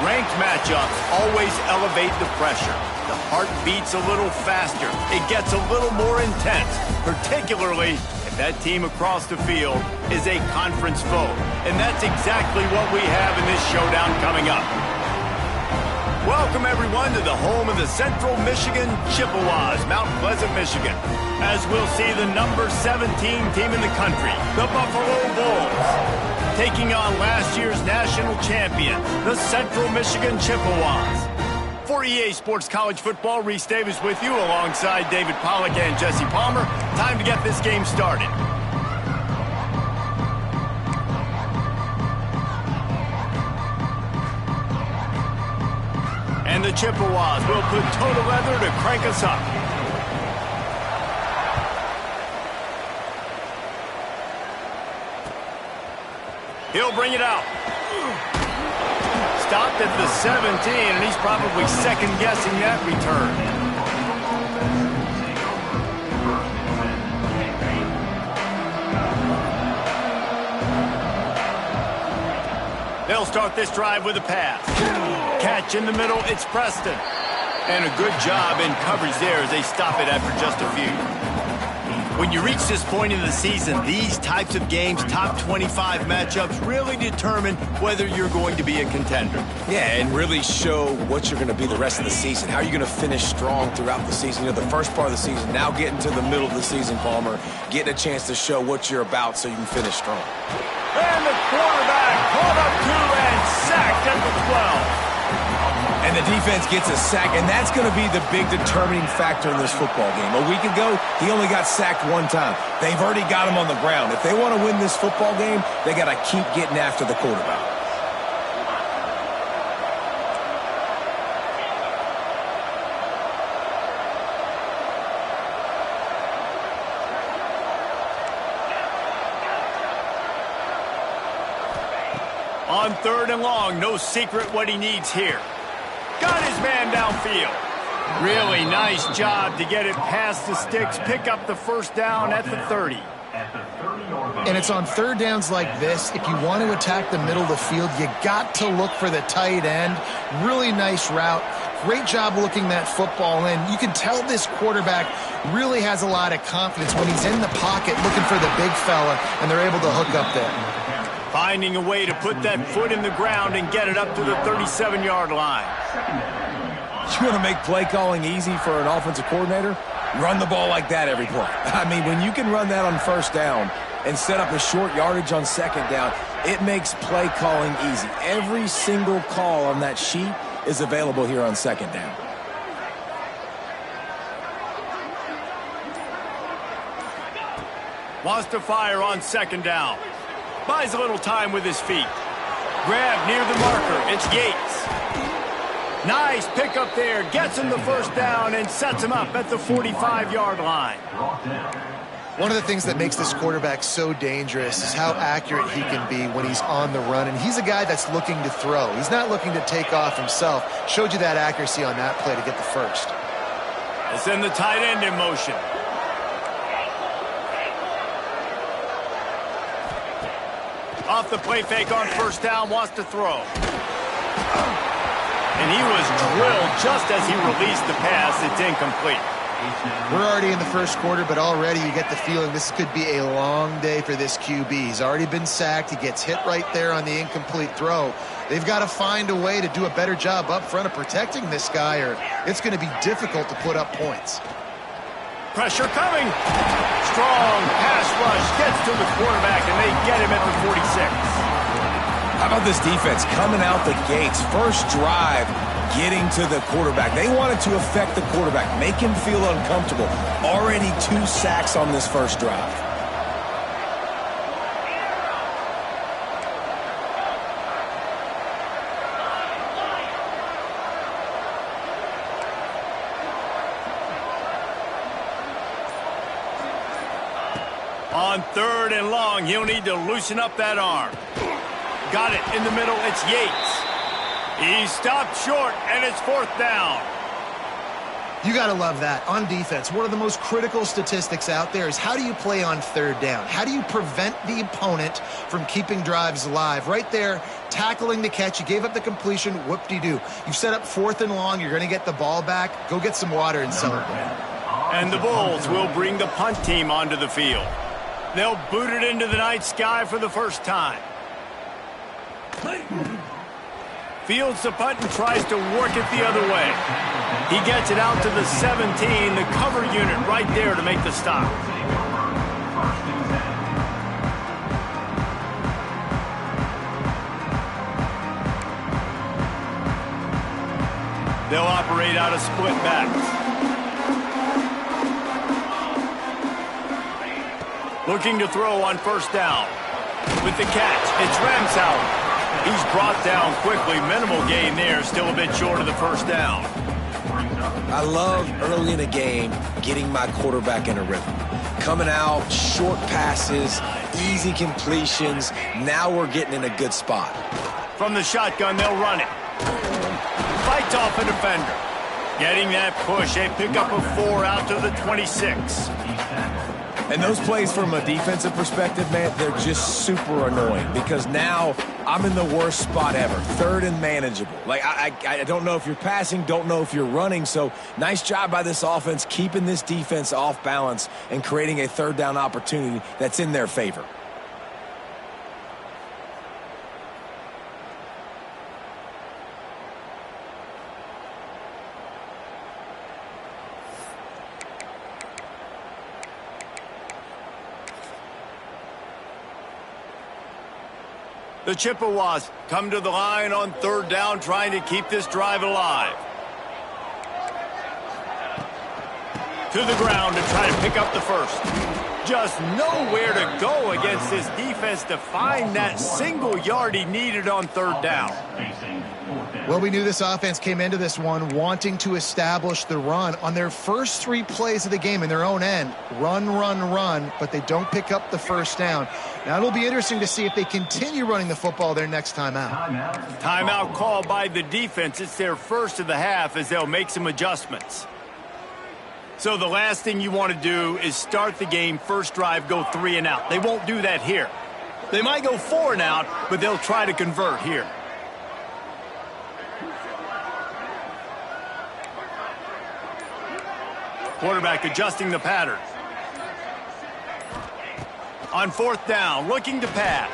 Ranked matchups always elevate the pressure. The heart beats a little faster. It gets a little more intense, particularly if that team across the field is a conference foe. And that's exactly what we have in this showdown coming up. Welcome, everyone, to the home of the Central Michigan Chippewas, Mount Pleasant, Michigan, as we'll see the number 17 team in the country, the Buffalo Bulls, taking on last year's national champion, the Central Michigan Chippewas. For EA Sports College Football, Reese Davis with you alongside David Pollack and Jesse Palmer. Time to get this game started. And the Chippewas will put toe to leather to crank us up. He'll bring it out. Stopped at the 17, and he's probably second-guessing that return. They'll start this drive with a pass. Catch in the middle, it's Preston. And a good job in coverage there as they stop it after just a few. When you reach this point in the season, these types of games, top 25 matchups, really determine whether you're going to be a contender. Yeah, and really show what you're going to be the rest of the season. How are you going to finish strong throughout the season? You know, the first part of the season, now getting to the middle of the season, Palmer, getting a chance to show what you're about so you can finish strong. And the quarterback caught up to and sacked at the 12. And the defense gets a sack, and that's going to be the big determining factor in this football game. A week ago, he only got sacked one time. They've already got him on the ground. If they want to win this football game, they got to keep getting after the quarterback. On 3rd and long, no secret what he needs here. Got his man downfield. Really nice job to get it past the sticks, pick up the first down at the 30. And it's on 3rd downs like this. If you want to attack the middle of the field, you got to look for the tight end. Really nice route. Great job looking that football in. You can tell this quarterback really has a lot of confidence when he's in the pocket looking for the big fella, and they're able to hook up there. Finding a way to put that foot in the ground and get it up to the 37-yard line. You want to make play calling easy for an offensive coordinator? Run the ball like that every play. I mean, when you can run that on 1st down and set up a short yardage on 2nd down, it makes play calling easy. Every single call on that sheet is available here on 2nd down. Wants to fire on 2nd down. Buys a little time with his feet. Grab near the marker. It's Yates. Nice pickup there. Gets him the first down and sets him up at the 45-yard line. One of the things that makes this quarterback so dangerous is how accurate he can be when he's on the run. And he's a guy that's looking to throw. He's not looking to take off himself. Showed you that accuracy on that play to get the first. They send the tight end in motion. Off the play fake on 1st down, wants to throw. And he was drilled just as he released the pass. It's incomplete. We're already in the 1st quarter, but already you get the feeling this could be a long day for this QB. He's already been sacked. He gets hit right there on the incomplete throw. They've got to find a way to do a better job up front of protecting this guy, or it's going to be difficult to put up points. Pressure coming. Strong pass rush gets to the quarterback, and they get him at the 46. How about this defense coming out the gates? First drive, getting to the quarterback. They wanted to affect the quarterback, make him feel uncomfortable. Already 2 sacks on this first drive. On 3rd and long, he'll need to loosen up that arm. Got it in the middle, it's Yates. He stopped short, and it's 4th down. You got to love that. On defense, one of the most critical statistics out there is how do you play on third down? How do you prevent the opponent from keeping drives alive? Right there, tackling the catch. You gave up the completion. Whoop-de-doo. You've set up 4th and long. You're going to get the ball back. Go get some water and celebrate. And the Bulls will bring the punt team onto the field. They'll boot it into the night sky for the first time. Fields the punt and tries to work it the other way. He gets it out to the 17, the cover unit right there to make the stop. They'll operate out of split backs. Looking to throw on first down. With the catch, it's Ramsauer. He's brought down quickly. Minimal gain there, still a bit short of the first down. I love early in a game getting my quarterback in a rhythm. Coming out, short passes, easy completions. Now we're getting in a good spot. From the shotgun, they'll run it. Fights off a defender. Getting that push. They pick up a 4 out to the 26. And those plays from a defensive perspective, man, they're just super annoying because now I'm in the worst spot ever. 3rd and manageable. Like, I don't know if you're passing, don't know if you're running. So nice job by this offense keeping this defense off balance and creating a 3rd down opportunity that's in their favor. The Chippewas come to the line on 3rd down, trying to keep this drive alive. To the ground to try to pick up the first. Just nowhere to go against this defense to find that single yard he needed on 3rd down. Well, we knew this offense came into this one wanting to establish the run on their first 3 plays of the game in their own end. Run, run, run, but they don't pick up the first down. Now, it'll be interesting to see if they continue running the football their next time out. Timeout called by the defense. It's their first of the half as they'll make some adjustments. So the last thing you want to do is start the game, first drive, go 3 and out. They won't do that here. They might go 4 and out, but they'll try to convert here. Quarterback adjusting the pattern. On 4th down, looking to pass.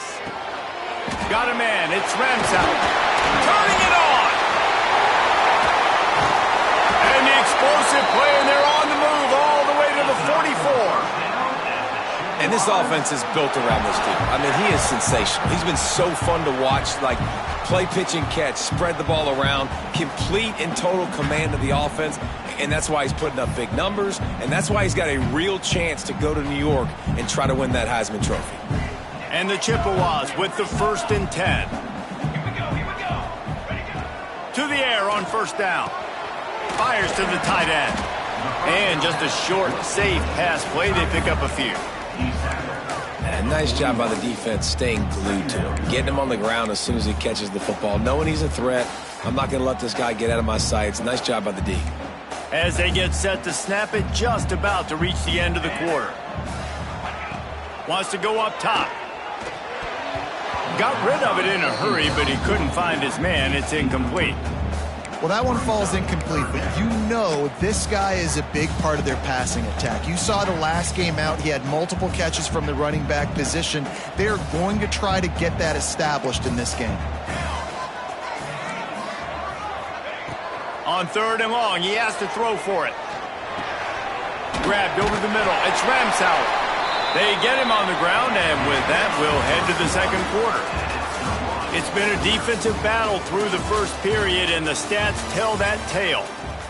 Got a man, it's Ramsauer. Turning it on! And the explosive play, and they're on the move all the way to the 44. And this offense is built around this dude. I mean, he is sensational. He's been so fun to watch, like play, pitch, and catch, spread the ball around, complete and total command of the offense. And that's why he's putting up big numbers, and that's why he's got a real chance to go to New York and try to win that Heisman Trophy. And the Chippewas with the 1st and 10. To the air on 1st down. Fires to the tight end. And just a short, safe pass play. They pick up a few. And nice job by the defense staying glued to him. Getting him on the ground as soon as he catches the football. Knowing he's a threat. I'm not going to let this guy get out of my sights. Nice job by the D. As they get set to snap it, just about to reach the end of the quarter. Wants to go up top. Got rid of it in a hurry, but he couldn't find his man. It's incomplete. Well, that one falls incomplete, but you know this guy is a big part of their passing attack. You saw the last game out. He had multiple catches from the running back position. They're going to try to get that established in this game. On 3rd and long, he has to throw for it. Grabbed over the middle. It's Ramsauer. They get him on the ground, and with that, we'll head to the 2nd quarter. It's been a defensive battle through the first period, and the stats tell that tale.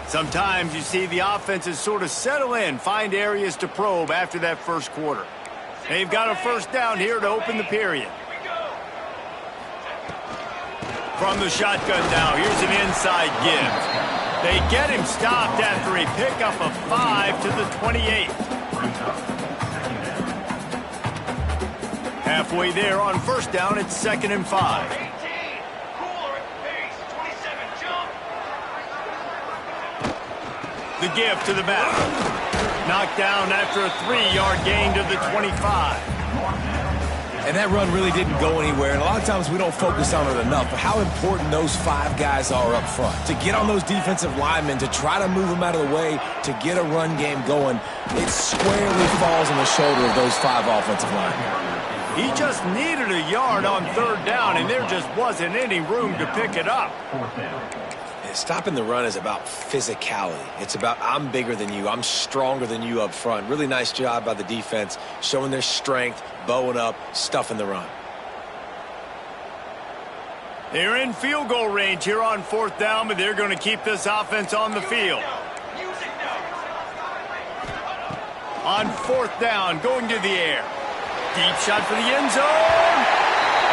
Sometimes you see the offenses sort of settle in, find areas to probe after that first quarter. They've got a 1st down here to open the period. From the shotgun now, here's an inside give. They get him stopped after a pickup of 5 to the 28. Halfway there on 1st down, it's 2nd and 5. The the give to the back. Knocked down after a 3-yard gain to the 25. And that run really didn't go anywhere. And a lot of times we don't focus on it enough, but how important those 5 guys are up front. To get on those defensive linemen, to try to move them out of the way, to get a run game going, it squarely falls on the shoulder of those 5 offensive linemen. He just needed a yard on 3rd down, and there just wasn't any room to pick it up. Stopping the run is about physicality. It's about I'm bigger than you. I'm stronger than you up front. Really nice job by the defense, showing their strength, bowing up, stuffing the run. They're in field goal range here on 4th down, but they're going to keep this offense on the field. On 4th down, going to the air. Deep shot for the end zone.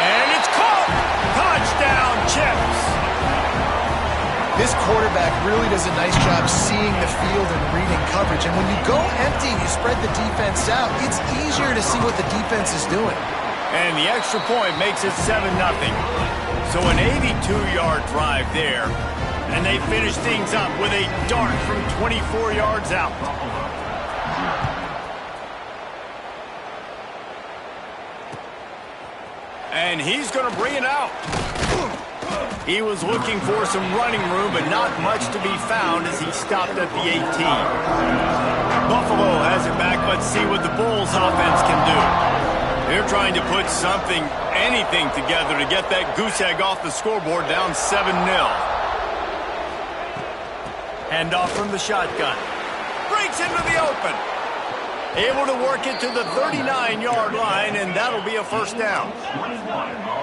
And it's caught. Touchdown, Chips. This quarterback really does a nice job seeing the field and reading coverage. And when you go empty and you spread the defense out, it's easier to see what the defense is doing. And the extra point makes it 7-0. So an 82-yard drive there. And they finish things up with a dart from 24 yards out. And he's going to bring it out. He was looking for some running room, but not much to be found as he stopped at the 18. Buffalo has it back. Let's see what the Bulls offense can do. They're trying to put something, anything together to get that goose egg off the scoreboard, down 7-0. Handoff from the shotgun. Breaks into the open. Able to work it to the 39-yard line, and that'll be a 1st down.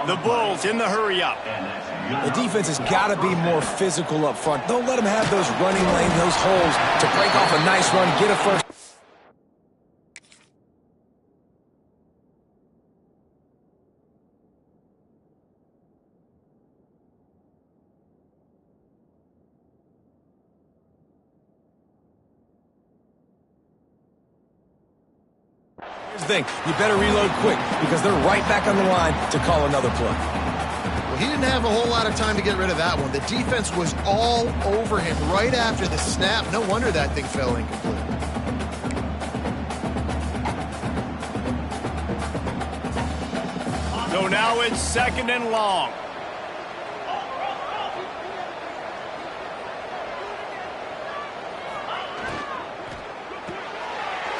The Bulls in the hurry-up. The defense has got to be more physical up front. Don't let them have those running lanes, those holes to break off a nice run, get a 1st. Here's the thing, you better reload quick because they're right back on the line to call another play. Well, he didn't have a whole lot of time to get rid of that one. The defense was all over him right after the snap. No wonder that thing fell incomplete. So now it's 2nd and long.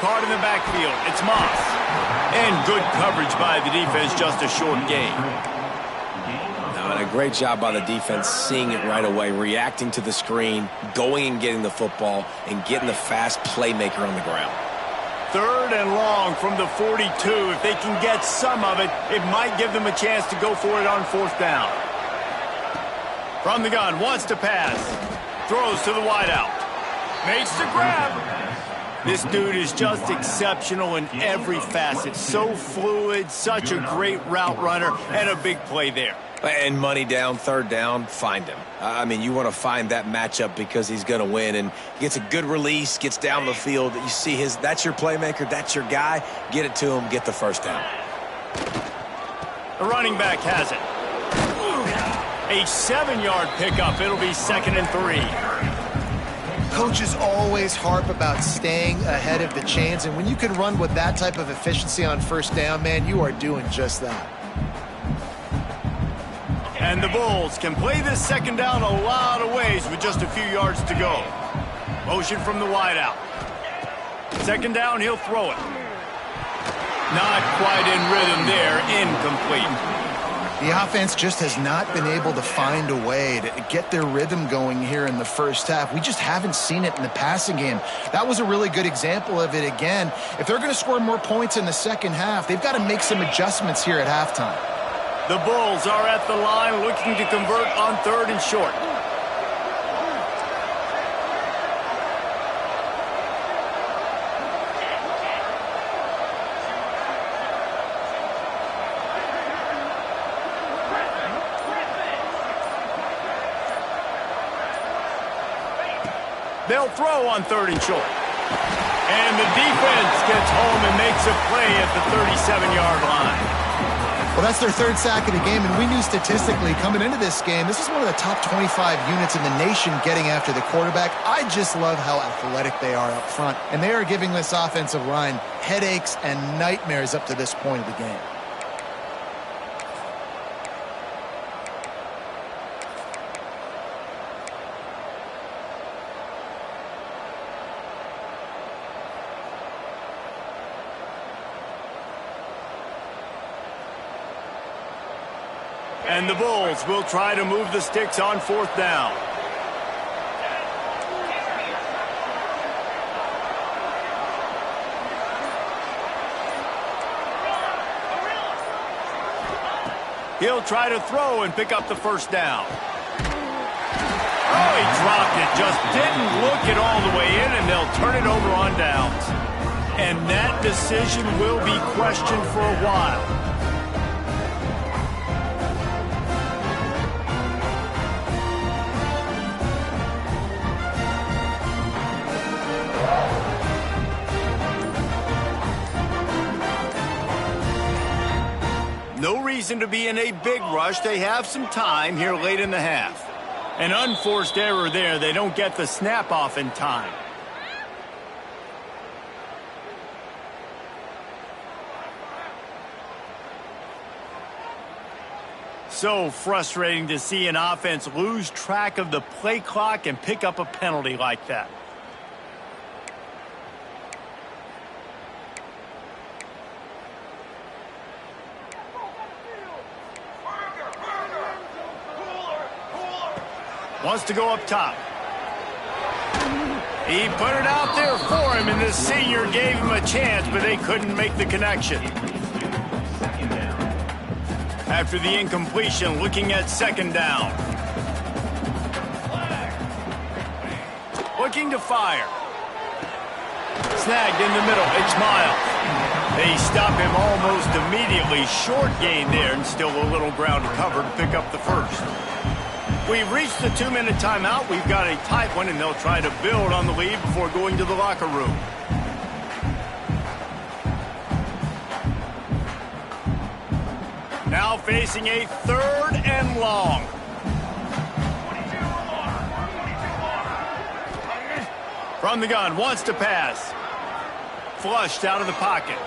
Caught in the backfield. It's Moss. And good coverage by the defense, just a short gain. And a great job by the defense seeing it right away, reacting to the screen, going and getting the football, and getting the fast playmaker on the ground. 3rd and long from the 42. If they can get some of it, it might give them a chance to go for it on 4th down. From the gun, wants to pass. Throws to the wideout. Makes the grab. This dude is just exceptional in every facet. So fluid, such a great route runner, and a big play there. And money down, 3rd down, find him. I mean, you want to find that matchup because he's going to win, and gets a good release, gets down the field. You see that's your playmaker, that's your guy. Get it to him, get the 1st down. The running back has it. A 7-yard pickup. It'll be 2nd and 3. Coaches always harp about staying ahead of the chains, and when you can run with that type of efficiency on 1st down, man, you are doing just that. And the Bulls can play this 2nd down a lot of ways with just a few yards to go. Motion from the wideout. 2nd down, he'll throw it. Not quite in rhythm there, incomplete. The offense just has not been able to find a way to get their rhythm going here in the 1st half. We just haven't seen it in the passing game. That was a really good example of it again. If they're going to score more points in the 2nd half, they've got to make some adjustments here at halftime. The Bulls are at the line looking to convert on 3rd and short. They'll throw on 3rd and short. And the defense gets home and makes a play at the 37-yard line. Well, that's their third sack of the game, and we knew statistically coming into this game, this is one of the top 25 units in the nation getting after the quarterback. I just love how athletic they are up front, and they are giving this offensive line headaches and nightmares up to this point of the game. And the Bulls will try to move the sticks on fourth down. He'll try to throw and pick up the first down. Oh, he dropped it. Just didn't look it all the way in, and they'll turn it over on downs. And that decision will be questioned for a while. No reason to be in a big rush. They have some time here late in the half. An unforced error there. They don't get the snap off in time. So frustrating to see an offense lose track of the play clock and pick up a penalty like that. Wants to go up top. He put it out there for him, and the senior gave him a chance, but they couldn't make the connection. After the incompletion, looking at second down. Looking to fire. Snagged in the middle. It's Miles. They stop him almost immediately. Short gain there, and still a little ground to cover to pick up the first. We've reached the 2-minute timeout. We've got a tight one, and they'll try to build on the lead before going to the locker room. Now facing a third and long. From the gun, wants to pass. Flushed out of the pocket.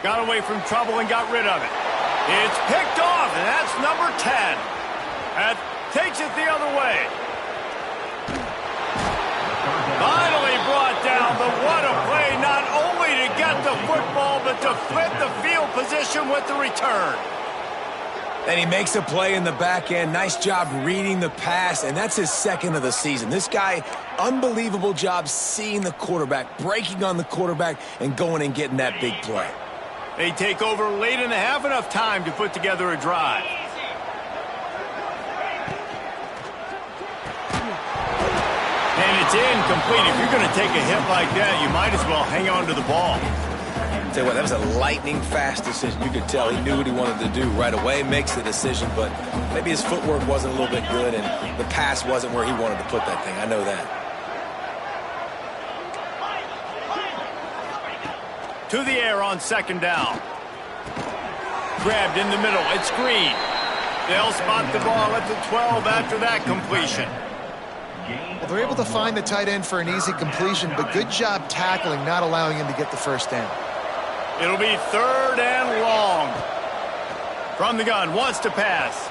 Got away from trouble and got rid of it. It's picked off, and that's number 10. That takes it the other way. Finally brought down, but what a play, not only to get the football, but to flip the field position with the return. And he makes a play in the back end. Nice job reading the pass, and that's his second of the season. This guy, unbelievable job seeing the quarterback, breaking on the quarterback, and going and getting that big play. They take over late in the half, enough time to put together a drive. And it's incomplete. If you're going to take a hit like that, you might as well hang on to the ball. Tell you what, that was a lightning-fast decision. You could tell he knew what he wanted to do right away, makes the decision, but maybe his footwork wasn't a little bit good, and the pass wasn't where he wanted to put that thing. I know that. To the air on second down. Grabbed in the middle. It's Green. They'll spot the ball at the 12 after that completion. Well, they're able to find the tight end for an easy completion, but good job tackling, not allowing him to get the first down. It'll be third and long. From the gun, wants to pass.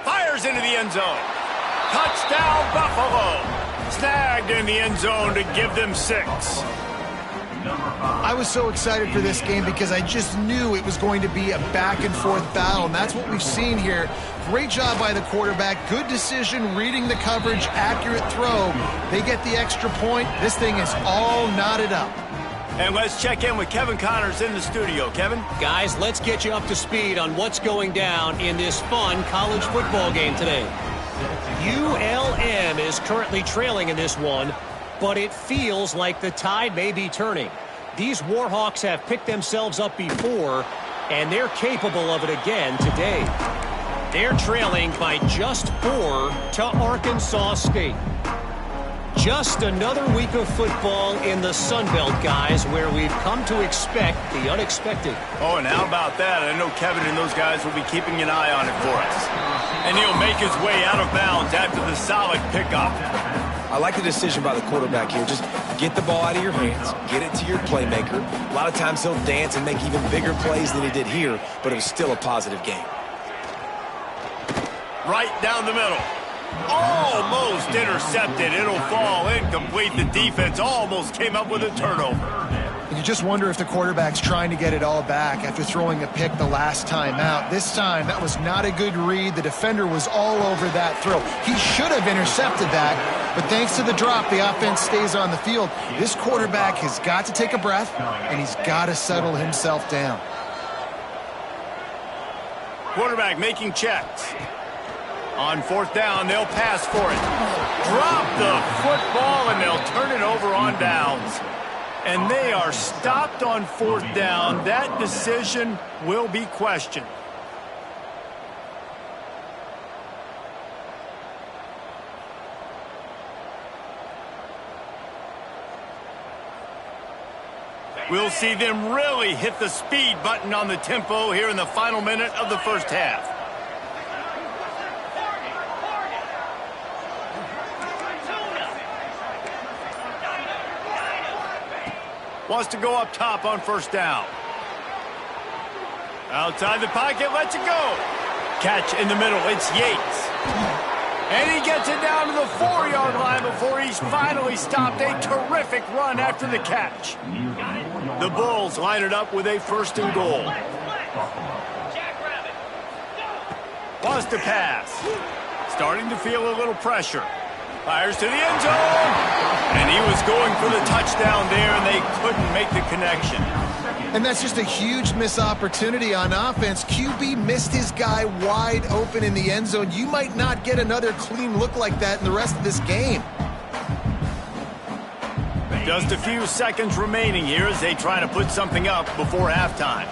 Fires into the end zone. Touchdown, Buffalo. Snagged in the end zone to give them 6. I was so excited for this game because I just knew it was going to be a back-and-forth battle, and that's what we've seen here. Great job by the quarterback. Good decision, reading the coverage, accurate throw. They get the extra point. This thing is all knotted up. And let's check in with Kevin Connors in the studio. Kevin? Guys, let's get you up to speed on what's going down in this fun college football game today. ULM is currently trailing in this one, but it feels like the tide may be turning. These Warhawks have picked themselves up before, and they're capable of it again today. They're trailing by just 4 to Arkansas State. Just another week of football in the Sun Belt, guys, where we've come to expect the unexpected. Oh, and how about that? I know Kevin and those guys will be keeping an eye on it for us. And he'll make his way out of bounds after the solid pickup. I like the decision by the quarterback here. Just get the ball out of your hands, get it to your playmaker. A lot of times he'll dance and make even bigger plays than he did here, but it was still a positive game. Right down the middle. Almost intercepted. It'll fall incomplete. The defense almost came up with a turnover. You just wonder if the quarterback's trying to get it all back after throwing a pick the last time out. This time, that was not a good read. The defender was all over that throw. He should have intercepted that, but thanks to the drop, the offense stays on the field. This quarterback has got to take a breath, and he's got to settle himself down. Quarterback making checks. On fourth down, they'll pass for it. Drop the football, and they'll turn it over on downs. And they are stopped on fourth down. That decision will be questioned. We'll see them really hit the speed button on the tempo here in the final minute of the first half. Wants to go up top on first down. Outside the pocket, lets it go. Catch in the middle, it's Yates. And he gets it down to the 4-yard line before he's finally stopped. A terrific run after the catch. The Bulls line it up with a first and goal. Wants to pass. Starting to feel a little pressure. Fires to the end zone. And he was going for the touchdown there, and they couldn't make the connection. And that's just a huge missed opportunity on offense. QB missed his guy wide open in the end zone. You might not get another clean look like that in the rest of this game. Just a few seconds remaining here as they try to put something up before halftime.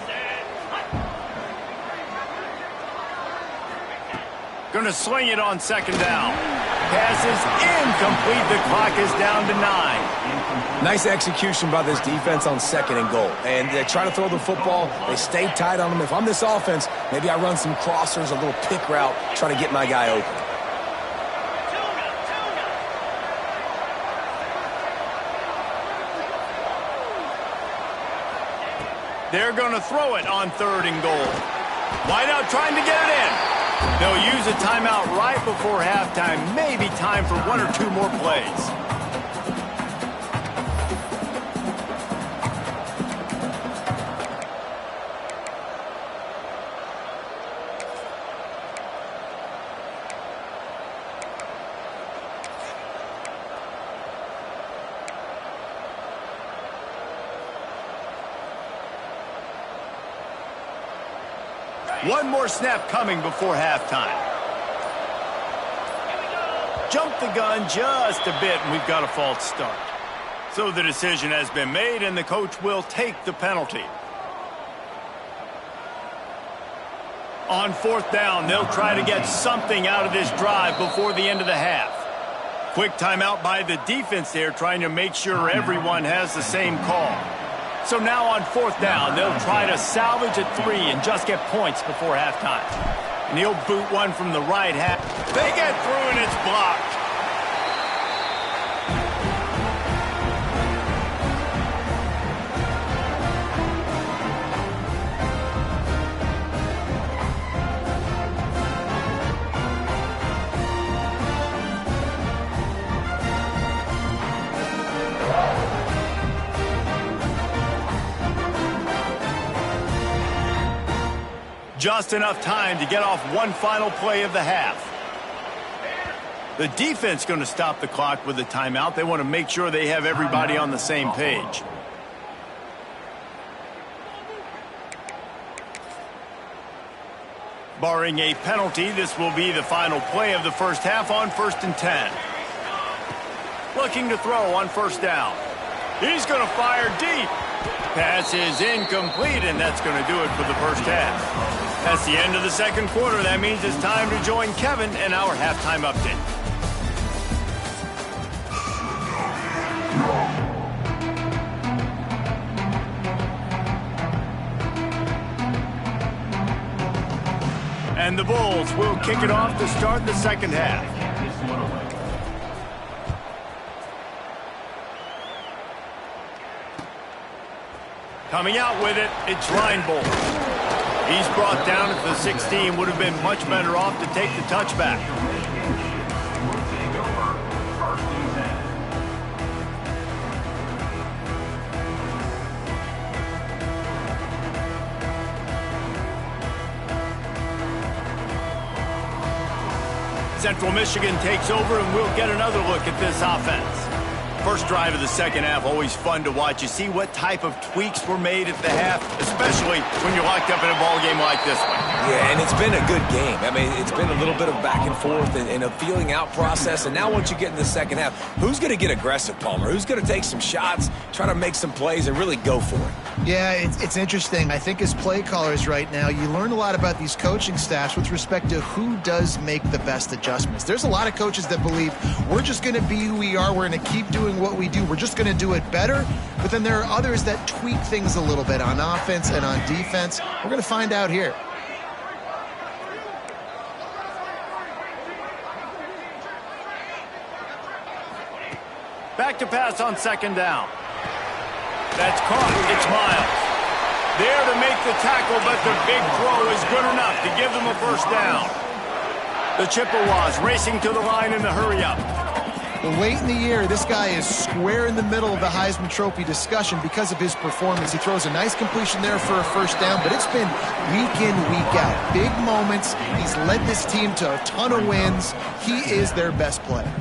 Going to sling it on second down. Pass is incomplete. The clock is down to 9. Nice execution by this defense on second and goal. And they try to throw the football. They stay tight on them. If I'm this offense, maybe I run some crossers, a little pick route, try to get my guy open. They're going to throw it on third and goal. Wide out trying to get it in. They'll use a timeout right before halftime. Maybe time for one or two more plays. One more snap coming before halftime. Jump the gun just a bit, and we've got a false start. So the decision has been made, and the coach will take the penalty. On fourth down, they'll try to get something out of this drive before the end of the half. Quick timeout by the defense there, trying to make sure everyone has the same call. So now on fourth down, they'll try to salvage a 3 and just get points before halftime. And he'll boot one from the right half. They get through and it's blocked. Just enough time to get off one final play of the half. The defense going to stop the clock with a timeout. They want to make sure they have everybody on the same page. Barring a penalty, this will be the final play of the first half on 1st and 10. Looking to throw on first down. He's going to fire deep. Pass is incomplete, and that's going to do it for the first half. That's the end of the second quarter. That means it's time to join Kevin in our halftime update. And the Bulls will kick it off to start the second half. Coming out with it, it's Reinbold. He's brought down at the 16. Would have been much better off to take the touchback. Central Michigan takes over, and we'll get another look at this offense. First drive of the second half, always fun to watch. You see what type of tweaks were made at the half, especially when you're locked up in a ball game like this one. Yeah, and it's been a good game. I mean, it's been a little bit of back and forth and a feeling out process. And now once you get in the second half, who's going to get aggressive, Palmer? Who's going to take some shots, try to make some plays, and really go for it? Yeah, it's interesting. I think as play callers right now, you learn a lot about these coaching staffs with respect to who does make the best adjustments. There's a lot of coaches that believe we're just going to be who we are. We're going to keep doing what we do. We're just going to do it better. But then there are others that tweak things a little bit on offense and on defense. We're going to find out here. Back to pass on second down. That's caught. It's Miles. There to make the tackle, but the big throw is good enough to give them a first down. The Chippewas racing to the line in the hurry-up. Well, late in the year, this guy is square in the middle of the Heisman Trophy discussion because of his performance. He throws a nice completion there for a first down, but it's been week in, week out. Big moments. He's led this team to a ton of wins. He is their best player.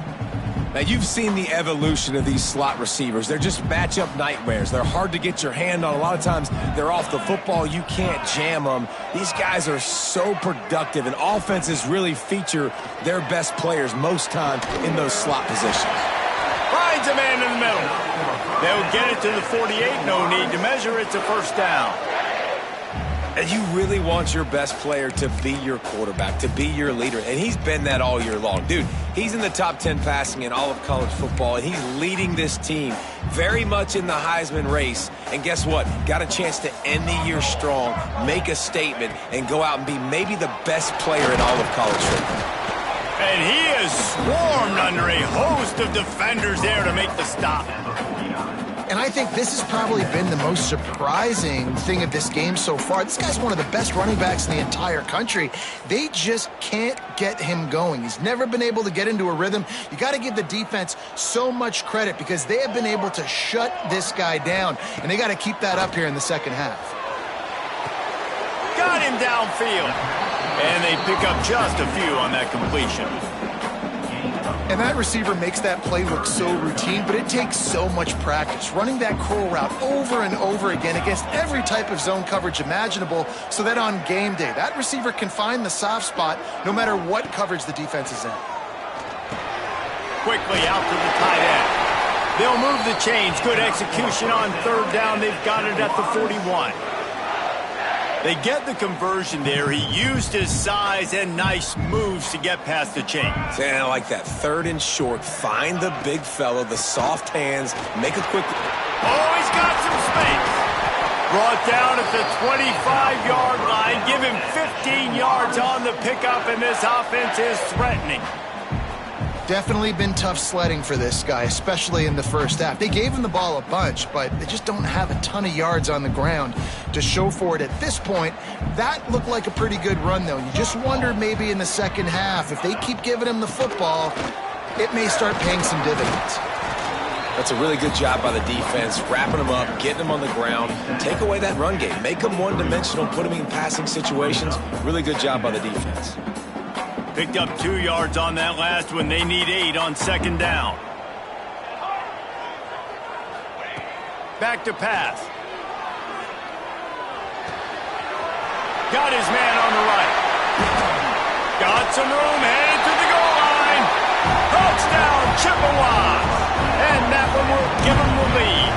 Now, you've seen the evolution of these slot receivers. They're just matchup nightmares. They're hard to get your hand on. A lot of times, they're off the football. You can't jam them. These guys are so productive, and offenses really feature their best players most time in those slot positions. Finds a man in the middle. They'll get it to the 48. No need to measure. It's a first down. And you really want your best player to be your quarterback, to be your leader. And he's been that all year long. Dude, he's in the top 10 passing in all of college football, and he's leading this team very much in the Heisman race. And guess what? Got a chance to end the year strong, make a statement, and go out and be maybe the best player in all of college football. And he is swarmed under a host of defenders there to make the stop. And I think this has probably been the most surprising thing of this game so far. This guy's one of the best running backs in the entire country. They just can't get him going. He's never been able to get into a rhythm. You got to give the defense so much credit because they have been able to shut this guy down, and they got to keep that up here in the second half. Got him downfield. And they pick up just a few on that completion. And that receiver makes that play look so routine, but it takes so much practice. Running that curl route over and over again against every type of zone coverage imaginable so that on game day, that receiver can find the soft spot no matter what coverage the defense is in. Quickly out to the tight end. They'll move the chains. Good execution on third down. They've got it at the 41. They get the conversion there. He used his size and nice moves to get past the chains. And I like that. Third and short. Find the big fellow, the soft hands. Make a quick... Oh, he's got some space. Brought down at the 25-yard line. Give him 15 yards on the pickup, and this offense is threatening. Definitely been tough sledding for this guy, especially in the first half. They gave him the ball a bunch, but they just don't have a ton of yards on the ground to show for it at this point. That looked like a pretty good run, though. You just wonder maybe in the second half, if they keep giving him the football, it may start paying some dividends. That's a really good job by the defense, wrapping them up, getting them on the ground. Take away that run game. Make them one-dimensional, put them in passing situations. Really good job by the defense. Picked up 2 yards on that last one. They need 8 on second down. Back to pass. Got his man on the right. Got some room, headed to the goal line. Touchdown, Chippewas. And that one will give them the lead.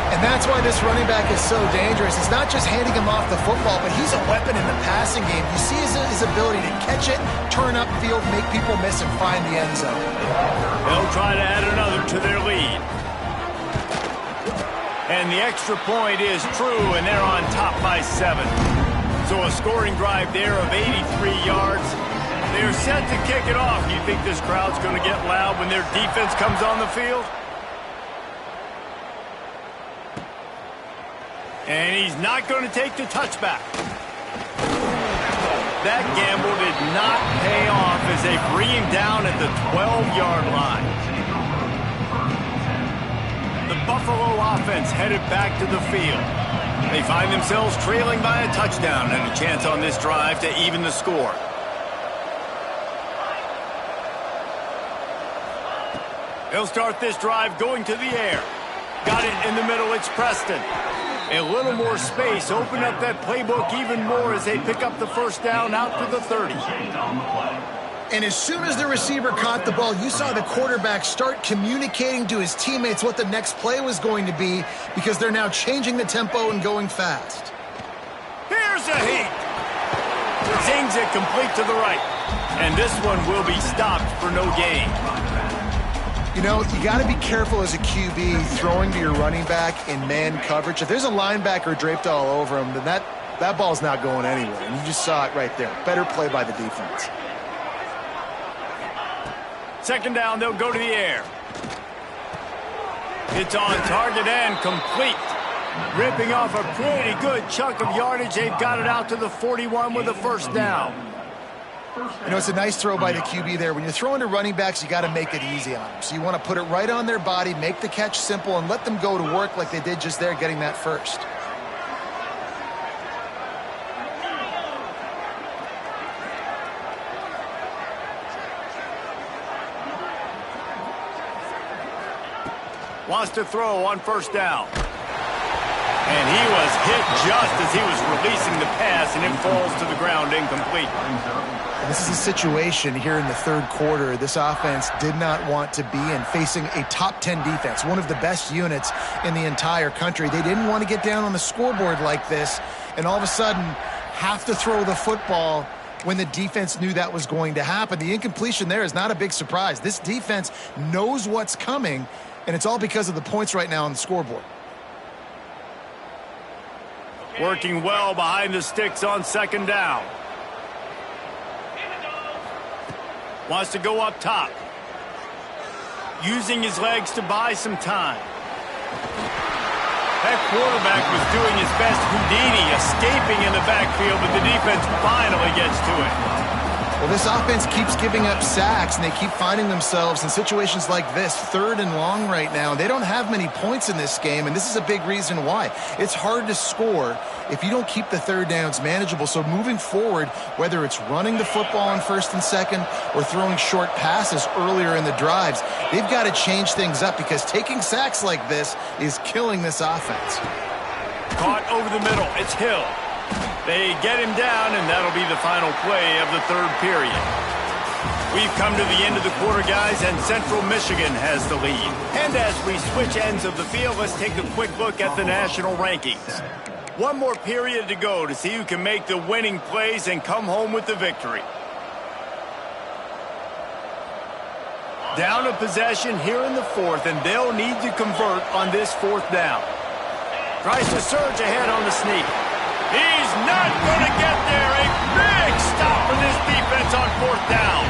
And that's why this running back is so dangerous. It's not just handing him off the football, but he's a weapon in the passing game. You see his ability to catch it, turn upfield, make people miss, and find the end zone. They'll try to add another to their lead. And the extra point is true, and they're on top by 7. So a scoring drive there of 83 yards. They're set to kick it off. You think this crowd's going to get loud when their defense comes on the field? And he's not going to take the touchback. That gamble did not pay off as they bring him down at the 12-yard line. The Buffalo offense headed back to the field. They find themselves trailing by a touchdown and a chance on this drive to even the score. They'll start this drive going to the air. Got it in the middle. It's Preston. A little more space. Open up that playbook even more as they pick up the first down out to the 30. And as soon as the receiver caught the ball, you saw the quarterback start communicating to his teammates what the next play was going to be because they're now changing the tempo and going fast. Here's a heat. Zings it complete to the right. And this one will be stopped for no gain. You know, you got to be careful as a QB throwing to your running back in man coverage. If there's a linebacker draped all over him, then that ball's not going anywhere. And you just saw it right there. Better play by the defense. Second down, they'll go to the air. It's on target and complete. Ripping off a pretty good chunk of yardage. They've got it out to the 41 with a first down. You know, it's a nice throw by the QB there. When you're throwing to running backs, you got to make it easy on them. So you want to put it right on their body, make the catch simple, and let them go to work like they did just there, getting that first. Wants to throw on first down. And he was hit just as he was releasing the pass, and it falls to the ground incomplete. This is a situation here in the third quarter this offense did not want to be in, facing a top 10 defense, one of the best units in the entire country. They didn't want to get down on the scoreboard like this and all of a sudden have to throw the football when the defense knew that was going to happen. The incompletion there is not a big surprise. This defense knows what's coming, and it's all because of the points right now on the scoreboard. Working well behind the sticks on second down. Wants to go up top. Using his legs to buy some time. That quarterback was doing his best Houdini, escaping in the backfield, but the defense finally gets to it. Well, this offense keeps giving up sacks, and they keep finding themselves in situations like this, third and long right now. They don't have many points in this game, and this is a big reason why. It's hard to score if you don't keep the third downs manageable. So moving forward, whether it's running the football on first and second or throwing short passes earlier in the drives, they've got to change things up because taking sacks like this is killing this offense. Caught over the middle. It's Hill. They get him down, and that'll be the final play of the third period. We've come to the end of the quarter, guys, and Central Michigan has the lead. And as we switch ends of the field, let's take a quick look at the national rankings. One more period to go to see who can make the winning plays and come home with the victory. Down a possession here in the fourth, and they'll need to convert on this fourth down. Tries to surge ahead on the sneak. He's not going to get there. A big stop for this defense on fourth down.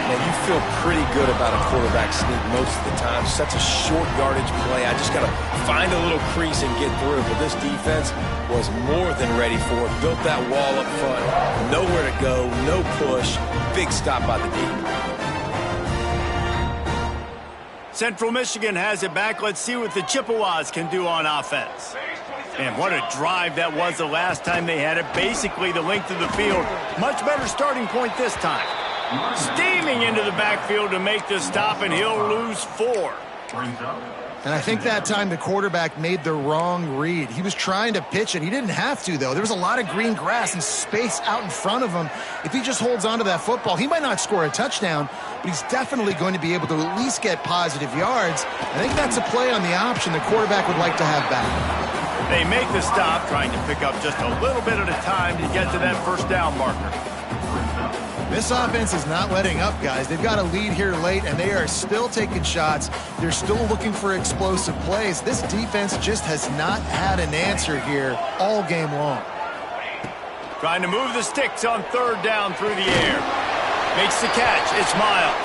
Man, you feel pretty good about a quarterback sneak most of the time. Such a short yardage play. I just got to find a little crease and get through. But this defense was more than ready for it. Built that wall up front. Nowhere to go, no push. Big stop by the D. Central Michigan has it back. Let's see what the Chippewas can do on offense. And what a drive that was the last time they had it. Basically the length of the field. Much better starting point this time. Steaming into the backfield to make the stop, and he'll lose 4. And I think that time the quarterback made the wrong read. He was trying to pitch it. He didn't have to, though. There was a lot of green grass and space out in front of him. If he just holds on to that football, he might not score a touchdown, but he's definitely going to be able to at least get positive yards. I think that's a play on the option the quarterback would like to have back. They make the stop, trying to pick up just a little bit at a time to get to that first down marker. This offense is not letting up, guys. They've got a lead here late, and they are still taking shots. They're still looking for explosive plays. This defense just has not had an answer here all game long. Trying to move the sticks on third down through the air. Makes the catch. It's Miles.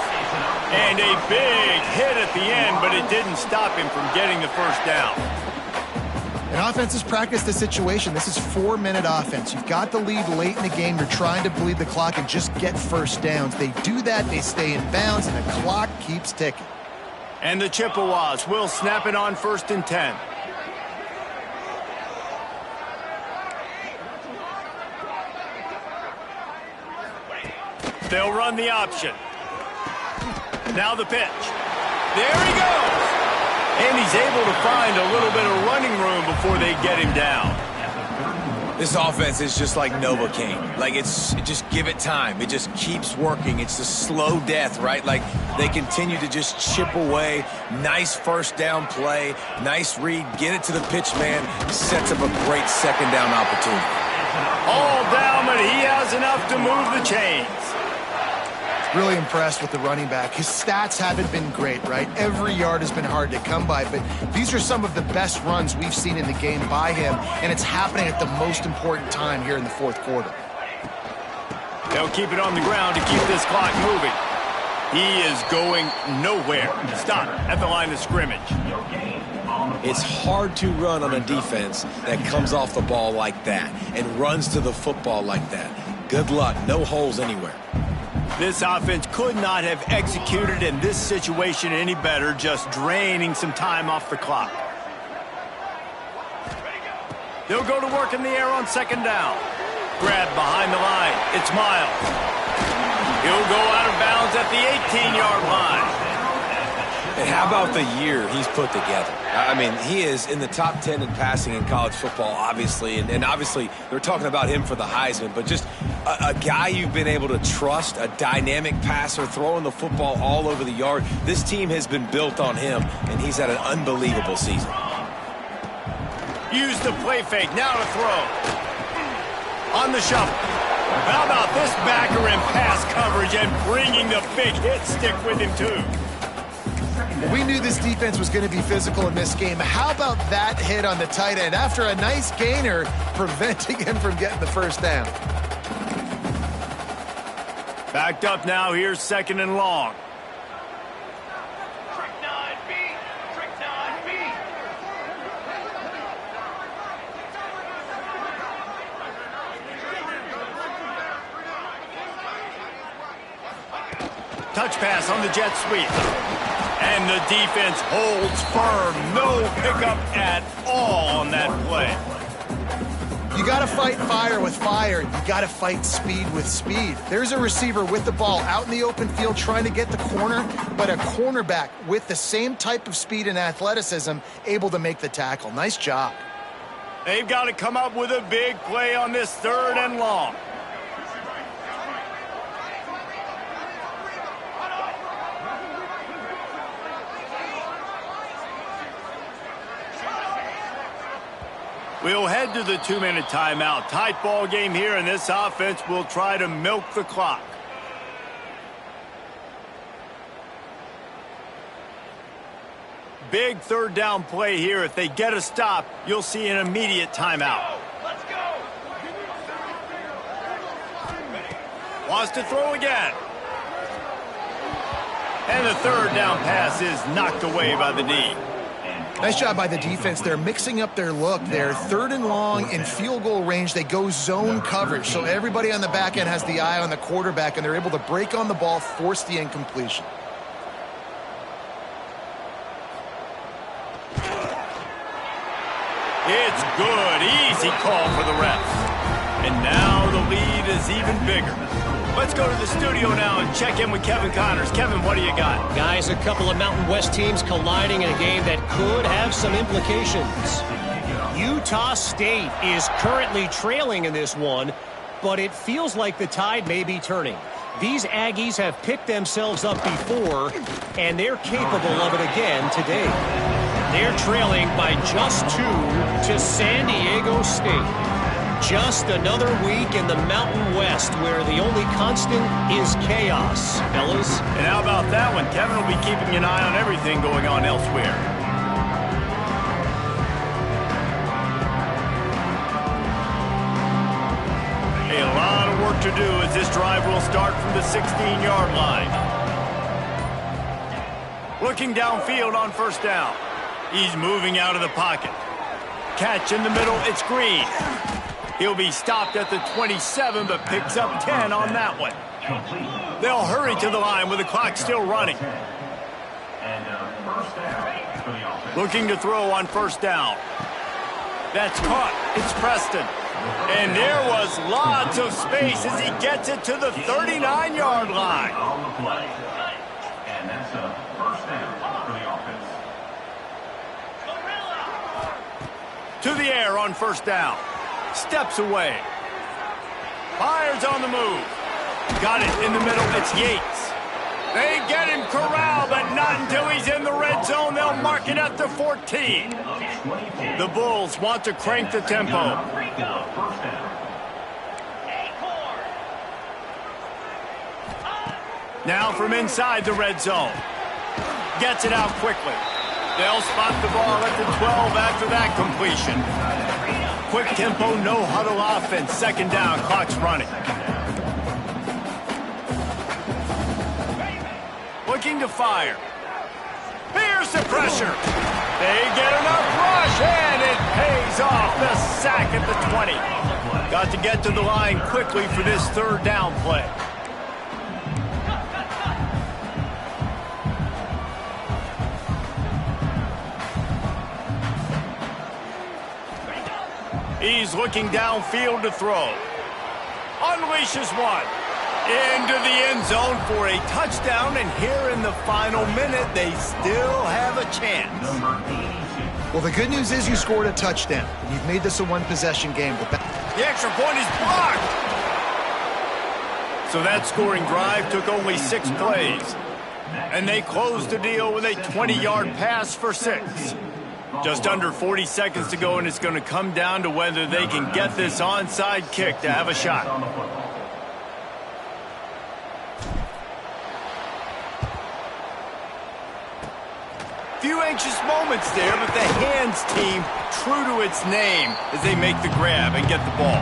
And a big hit at the end, but it didn't stop him from getting the first down. And offense has practiced the situation. This is 4-minute offense. You've got the lead late in the game. You're trying to bleed the clock and just get first downs. They do that. They stay in bounds, and the clock keeps ticking. And the Chippewas will snap it on 1st and 10. They'll run the option. Now the pitch. There he goes. And he's able to find a little bit of running room before they get him down. This offense is just like Novocaine. Like, just give it time. It just keeps working. It's the slow death, right? Like, they continue to just chip away. Nice first down play. Nice read. Get it to the pitch man. Sets up a great second down opportunity. All down, but he has enough to move the chains. Really impressed with the running back. His stats haven't been great, right? Every yard has been hard to come by, but these are some of the best runs we've seen in the game by him, and it's happening at the most important time here in the fourth quarter. They'll keep it on the ground to keep this clock moving. He is going nowhere. Stop at the line of scrimmage. It's hard to run on a defense that comes off the ball like that and runs to the football like that. Good luck. No holes anywhere. This offense could not have executed in this situation any better, just draining some time off the clock. They'll go to work in the air on second down. Grab behind the line. It's Miles. He'll go out of bounds at the 18-yard line. And how about the year he's put together? I mean, he is in the top 10 in passing in college football, obviously. And obviously, they're talking about him for the Heisman. But just a guy you've been able to trust, a dynamic passer, throwing the football all over the yard. This team has been built on him, and he's had an unbelievable season. Use the play fake. Now to throw. On the shuffle. How about this backer in pass coverage and bringing the big hit stick with him, too? We knew this defense was going to be physical in this game. How about that hit on the tight end after a nice gainer preventing him from getting the first down? Backed up now. Here's 2nd and long. Touch pass on the jet sweep. And the defense holds firm. No pickup at all on that play. You got to fight fire with fire. You got to fight speed with speed. There's a receiver with the ball out in the open field trying to get the corner, but a cornerback with the same type of speed and athleticism able to make the tackle. Nice job. They've got to come up with a big play on this 3rd and long. We'll head to the 2-minute timeout. Tight ball game here, and this offense will try to milk the clock. Big 3rd down play here. If they get a stop, you'll see an immediate timeout. Let's go. Wants to throw again. And the 3rd down pass is knocked away by the knee. Nice job by the defense. They're mixing up their look. They're 3rd and long in field goal range. They go zone coverage. So everybody on the back end has the eye on the quarterback, and they're able to break on the ball, force the incompletion. It's good. Easy call for the refs. And now the lead is even bigger. Let's go to the studio now and check in with Kevin Connors. Kevin, what do you got? Guys, a couple of Mountain West teams colliding in a game that could have some implications. Utah State is currently trailing in this one, but it feels like the tide may be turning. These Aggies have picked themselves up before, and they're capable of it again today. They're trailing by just 2 to San Diego State. Just another week in the Mountain West where the only constant is chaos, fellas. And how about that one? Kevin will be keeping an eye on everything going on elsewhere. ado as this drive will start from the 16-yard line. Looking downfield on first down. He's moving out of the pocket. Catch in the middle, it's Green. He'll be stopped at the 27, but picks up 10 on that one. They'll hurry to the line with the clock still running. Looking to throw on first down. That's caught. It's Preston. And there was lots of space as he gets it to the 39-yard line. And that's a first down for the offense. To the air on first down. Steps away. Fires on the move. Got it in the middle. It's Yates. They get him corralled, but not until he's in the red zone. They'll mark it at the 14. The Bulls want to crank the tempo. Now from inside the red zone. Gets it out quickly. They'll spot the ball at the 12 after that completion. Quick tempo, no huddle offense. Second down, clock's running. Looking to fire. Here's the pressure. They get enough rush, and it pays off. The sack at the 20. Got to get to the line quickly for this third down play. He's looking downfield to throw. Unleashes one. Into the end zone for a touchdown, and here in the final minute, they still have a chance. Well, the good news is you scored a touchdown. You've made this a one-possession game. The extra point is blocked. So that scoring drive took only 6 plays, and they closed the deal with a 20-yard pass for 6. Just under 40 seconds to go, and it's going to come down to whether they can get this onside kick to have a shot. Few anxious moments there, but the hands team true to its name as they make the grab and get the ball.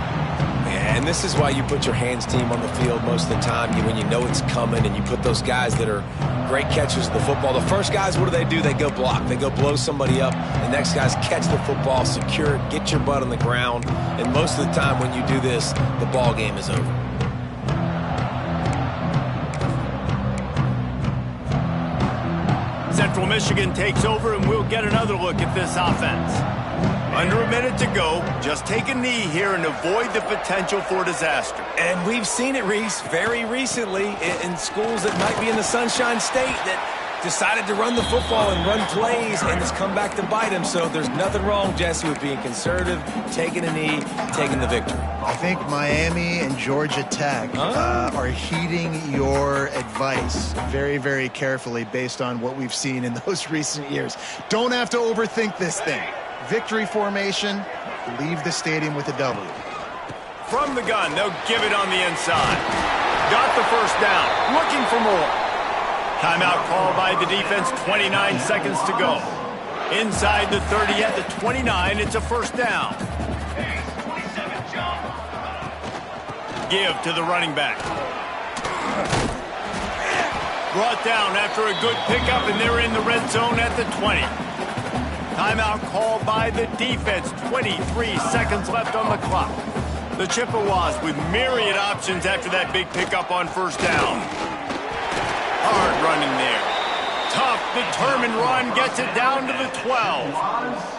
Yeah, and this is why you put your hands team on the field most of the time when you know it's coming, and you put those guys that are great catchers of the football. The first guys, what do? They go block. They go blow somebody up. The next guys catch the football, secure it, get your butt on the ground. And most of the time when you do this, the ball game is over. Central Michigan takes over, and we'll get another look at this offense. Under a minute to go, just take a knee here and avoid the potential for disaster. And we've seen it, Reese, very recently in schools that might be in the Sunshine State that decided to run the football and run plays, and it's come back to bite them. So there's nothing wrong, Jesse, with being conservative, taking a knee, taking the victory. I think Miami and Georgia Tech are heeding your advice very, very carefully based on what we've seen in those recent years. Don't have to overthink this thing. Victory formation, leave the stadium with a W. From the gun, they'll give it on the inside. Got the first down, looking for more. Timeout called by the defense, 29 seconds to go. Inside the 30 at the 29, it's a first down. Give to the running back. Brought down after a good pickup, and they're in the red zone at the 20. Timeout called by the defense. 23 seconds left on the clock. The Chippewas with myriad options after that big pickup on first down. Hard running there. Tough, determined run gets it down to the 12.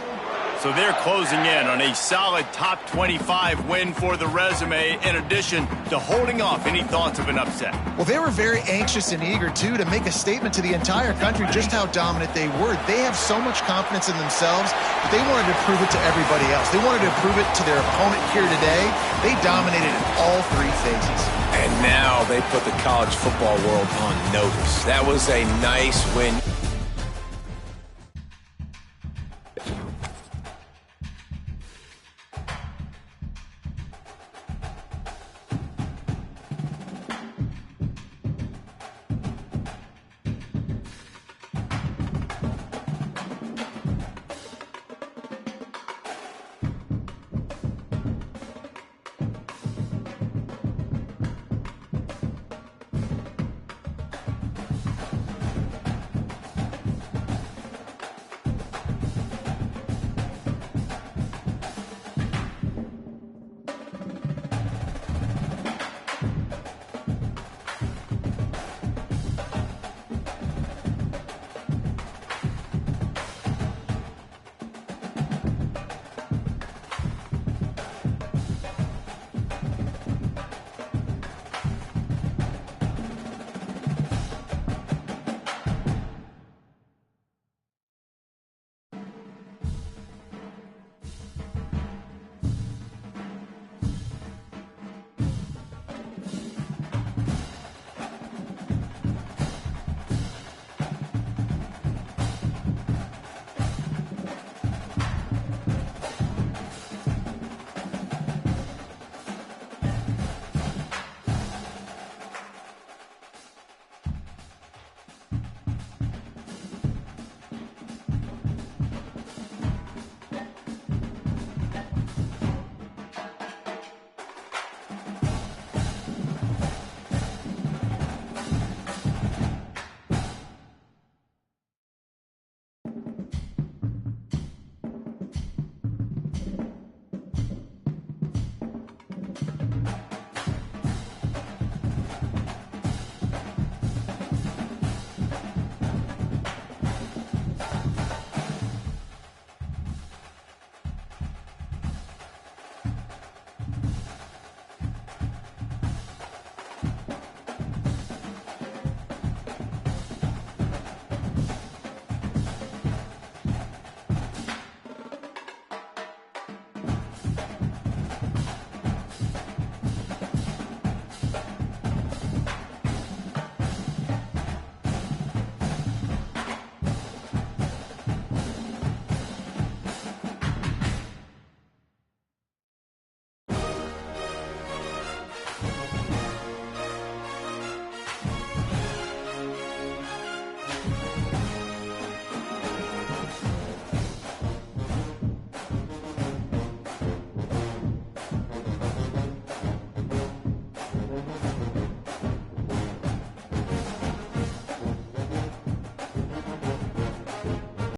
So they're closing in on a solid top 25 win for the resume, in addition to holding off any thoughts of an upset. Well, they were very anxious and eager, too, to make a statement to the entire country just how dominant they were. They have so much confidence in themselves, but they wanted to prove it to everybody else. They wanted to prove it to their opponent here today. They dominated in all 3 phases. And now they put the college football world on notice. That was a nice win.